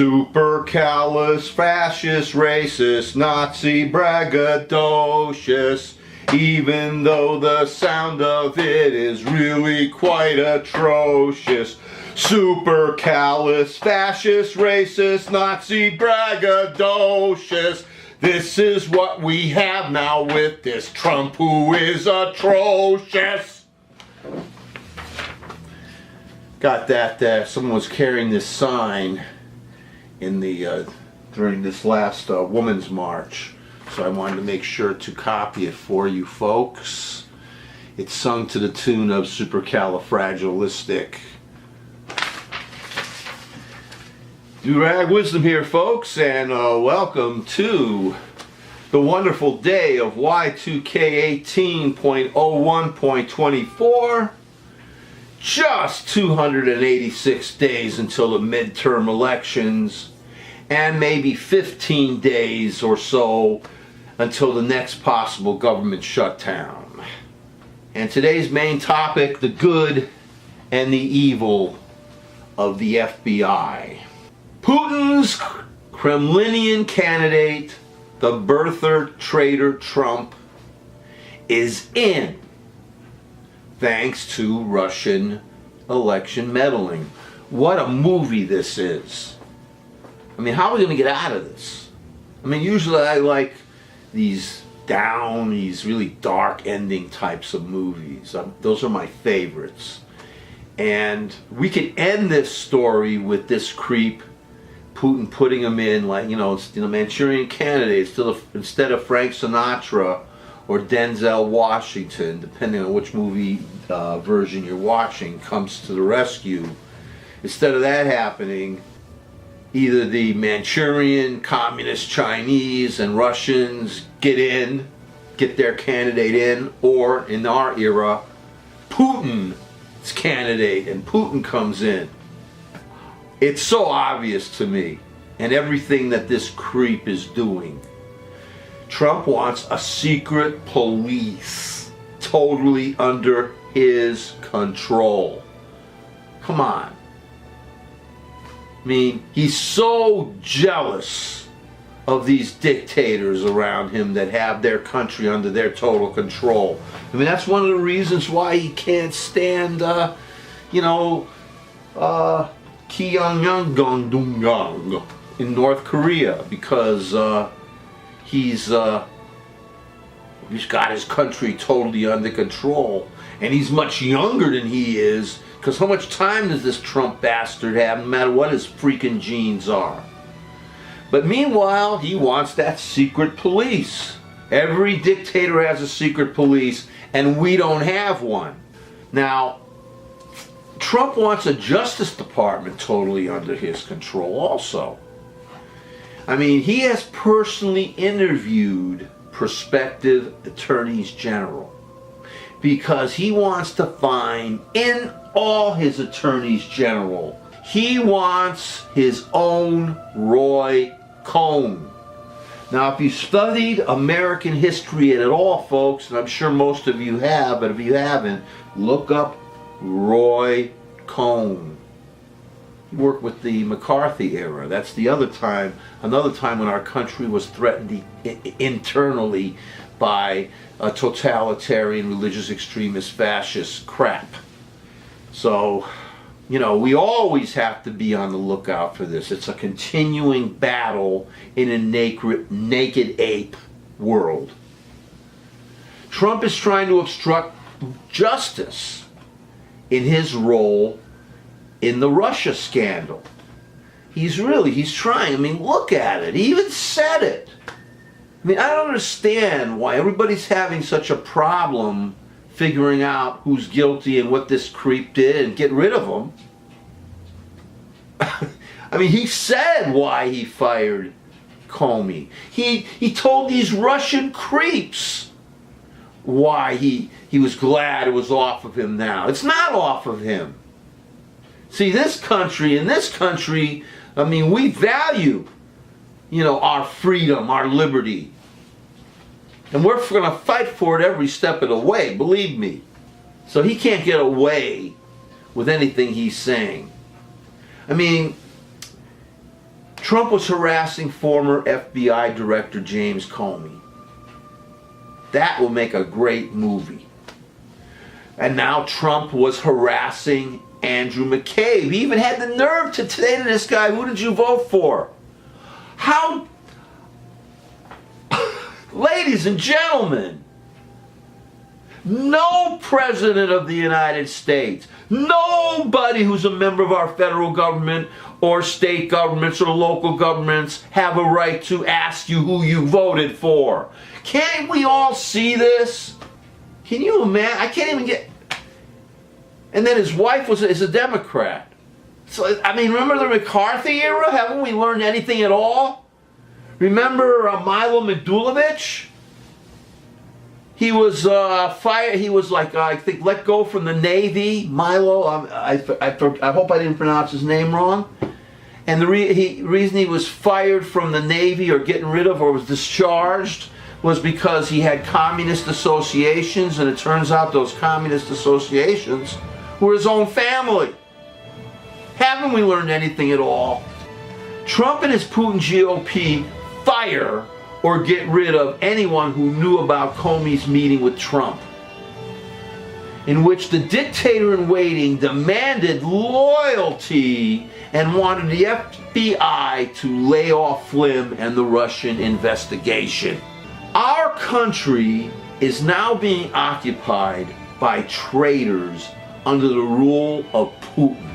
Super callous, fascist, racist, Nazi, braggadocious, even though the sound of it is really quite atrocious. Super callous, fascist, racist, Nazi, braggadocious. This is what we have now with this Trump who is atrocious. Got that someone was carrying this sign in the during this last Women's March, so I wanted to make sure to copy it for you folks. It's sung to the tune of Supercalifragilistic. Durag Wisdom here, folks, and welcome to the wonderful day of Y2K 18.01.24. Just 286 days until the midterm elections, and maybe 15 days or so until the next possible government shutdown. And today's main topic, the good and the evil of the FBI. Putin's Kremlinian candidate, the birther traitor Trump, is in, thanks to Russian election meddling. What a movie this is. I mean, how are we going to get out of this? I mean, usually I like these really dark ending types of movies. Those are my favorites. And we could end this story with this creep, Putin putting him in, like, the Manchurian Candidate instead of Frank Sinatra or Denzel Washington, depending on which movie version you're watching, comes to the rescue. Instead of that happening, either the Manchurian, Communist Chinese, and Russians get their candidate in, or in our era, Putin's candidate, and Putin comes in. It's so obvious to me, and everything that this creep is doing. Trump wants a secret police totally under his control. Come on. I mean, he's so jealous of these dictators around him that have their country under their total control. I mean, that's one of the reasons why he can't stand, Kim Jong-un in North Korea, because he's got his country totally under control, and he's much younger than he is, because how much time does this Trump bastard have, no matter what his freaking genes are? But meanwhile, he wants that secret police. Every dictator has a secret police, and we don't have one. Now, Trump wants a Justice Department totally under his control also. I mean, he has personally interviewed prospective attorneys general because he wants to find in all his attorneys general, he wants his own Roy Cohn. Now, if you studied American history at all, folks, and I'm sure most of you have, but if you haven't, look up Roy Cohn. He worked with the McCarthy era. That's another time when our country was threatened internally by a totalitarian, religious extremist, fascist crap. So, we always have to be on the lookout for this. It's a continuing battle in a naked ape world. Trump is trying to obstruct justice in his role in the Russia scandal. He's trying. I mean, look at it. He even said it. I mean, I don't understand why everybody's having such a problem figuring out who's guilty and what this creep did and get rid of him. I mean, he said why he fired Comey. He told these Russian creeps why he was glad it was off of him now. It's not off of him. See, in this country, I mean, we value, our freedom, our liberty. And we're going to fight for it every step of the way, believe me. So he can't get away with anything he's saying. I mean, Trump was harassing former FBI Director James Comey. That will make a great movie. And now Trump was harassing Andrew McCabe. He even had the nerve to say to this guy, who did you vote for? How? Ladies and gentlemen, no president of the United States, nobody who's a member of our federal government or state governments or local governments have a right to ask you who you voted for. Can't we all see this? Can you imagine? I can't even get... And then his wife is a Democrat. So, I mean, remember the McCarthy era? Haven't we learned anything at all? Remember Milo Midulovic? He was fired. He was like, I think, let go from the Navy. Milo, I hope I didn't pronounce his name wrong. And the reason he was fired from the Navy or getting rid of or was discharged was because he had communist associations, and it turns out those communist associations were his own family. Haven't we learned anything at all? Trump and his Putin GOP fire or get rid of anyone who knew about Comey's meeting with Trump, in which the dictator in waiting demanded loyalty and wanted the FBI to lay off Flynn and the Russian investigation. Our country is now being occupied by traitors under the rule of Putin.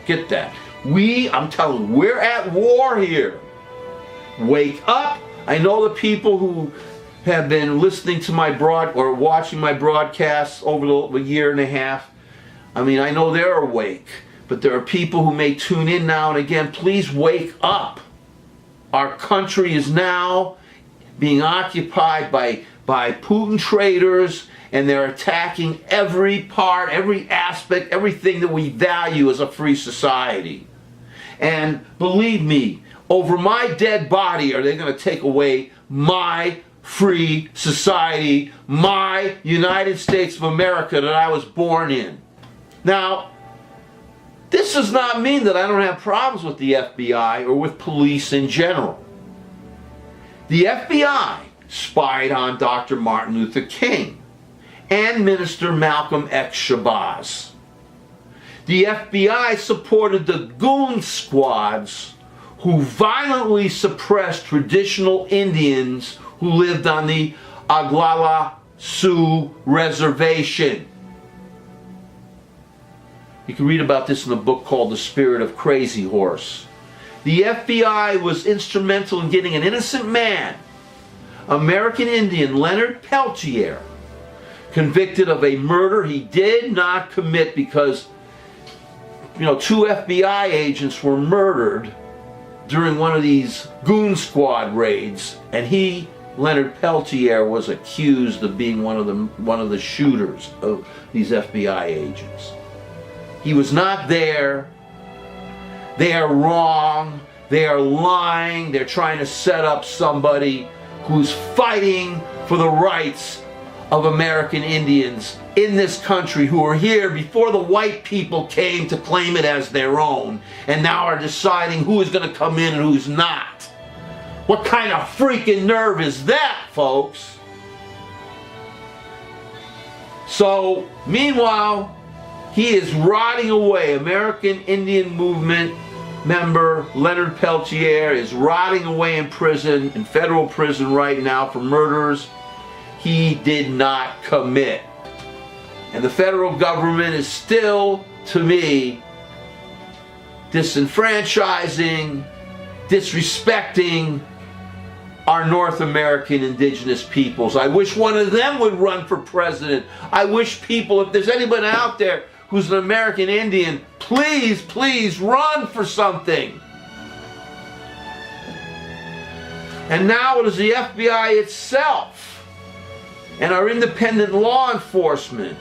Get that? I'm telling you, we're at war here. Wake up. I know the people who have been listening to my or watching my broadcasts over the year and a half. I mean, I know they're awake, but there are people who may tune in now and again. Please wake up. Our country is now being occupied by Putin traitors, and they're attacking every part, every aspect, everything that we value as a free society. And believe me, over my dead body are they going to take away my free society, my United States of America that I was born in. Now, this does not mean that I don't have problems with the FBI or with police in general. The FBI spied on Dr. Martin Luther King and Minister Malcolm X. Shabazz. The FBI supported the goon squads who violently suppressed traditional Indians who lived on the Oglala Sioux Reservation. You can read about this in a book called The Spirit of Crazy Horse. The FBI was instrumental in getting an innocent man, American Indian Leonard Peltier, convicted of a murder he did not commit because, two FBI agents were murdered during one of these goon squad raids, and Leonard Peltier, was accused of being one of the shooters of these FBI agents. He was not there. They are wrong. They are lying. They're trying to set up somebody who's fighting for the rights of American Indians in this country who were here before the white people came to claim it as their own, and now are deciding who is going to come in and who's not. What kind of freaking nerve is that, folks? So, meanwhile, he is rotting away. American Indian Movement member Leonard Peltier is rotting away in prison, in federal prison right now for murders he did not commit. And the federal government is still, to me, disenfranchising, disrespecting our North American indigenous peoples. I wish one of them would run for president. I wish people, if there's anybody out there who's an American Indian, please, please run for something. And now it is the FBI itself and our independent law enforcement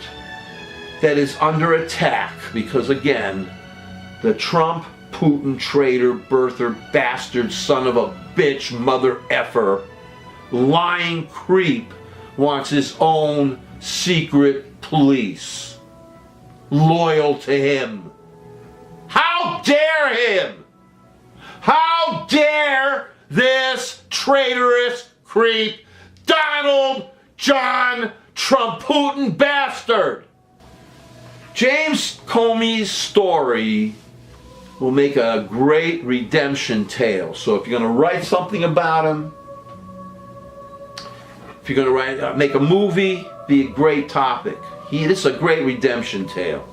that is under attack because, again, the Trump, Putin, traitor, birther, bastard, son of a bitch, mother effer, lying creep wants his own secret police loyal to him. How dare him? How How dare this traitorous creep, Donald John Trump Putin bastard! James Comey's story will make a great redemption tale. So if you're going to write something about him, if you're going to make a movie, be a great topic. This is a great redemption tale.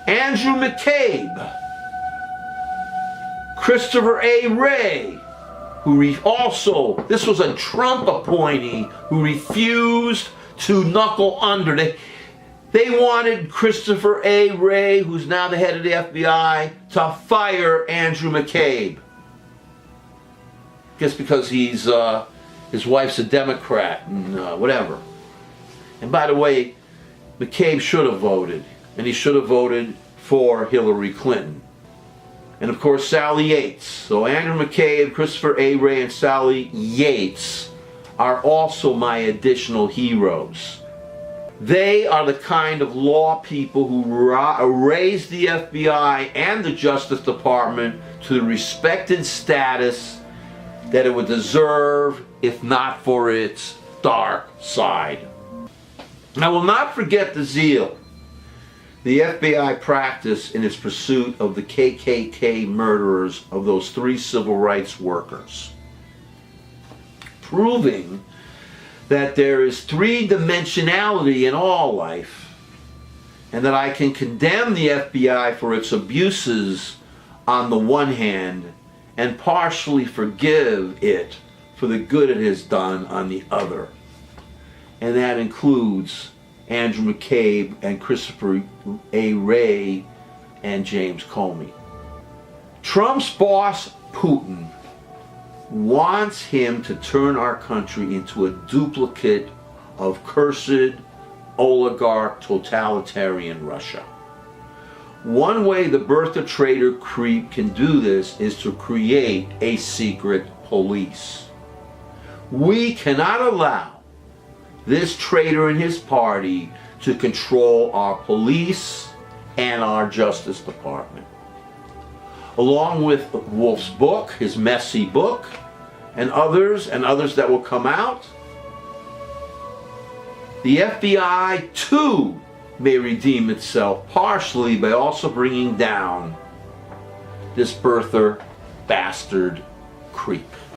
Andrew McCabe, Christopher A. Wray, this was a Trump appointee who refused to knuckle under. They wanted Christopher A. Wray, who's now the head of the FBI, to fire Andrew McCabe. Just because his wife's a Democrat and whatever. And by the way, McCabe should have voted. And he should have voted for Hillary Clinton. And of course, Sally Yates. So Andrew McCabe, Christopher A. Wray, and Sally Yates are also my additional heroes. They are the kind of law people who raised the FBI and the Justice Department to the respected status that it would deserve if not for its dark side. I will not forget the zeal the FBI practiced in its pursuit of the KKK murderers of those 3 civil rights workers, proving that there is 3-dimensionality in all life, and that I can condemn the FBI for its abuses on the one hand and partially forgive it for the good it has done on the other. And that includes Andrew McCabe and Christopher A. Wray and James Comey. Trump's boss, Putin, wants him to turn our country into a duplicate of cursed oligarch totalitarian Russia. One way the birther traitor creep can do this is to create a secret police. We cannot allow this traitor and his party to control our police and our Justice Department. Along with Wolf's book, his messy book, and others that will come out, the FBI too may redeem itself partially by also bringing down this birther bastard creep.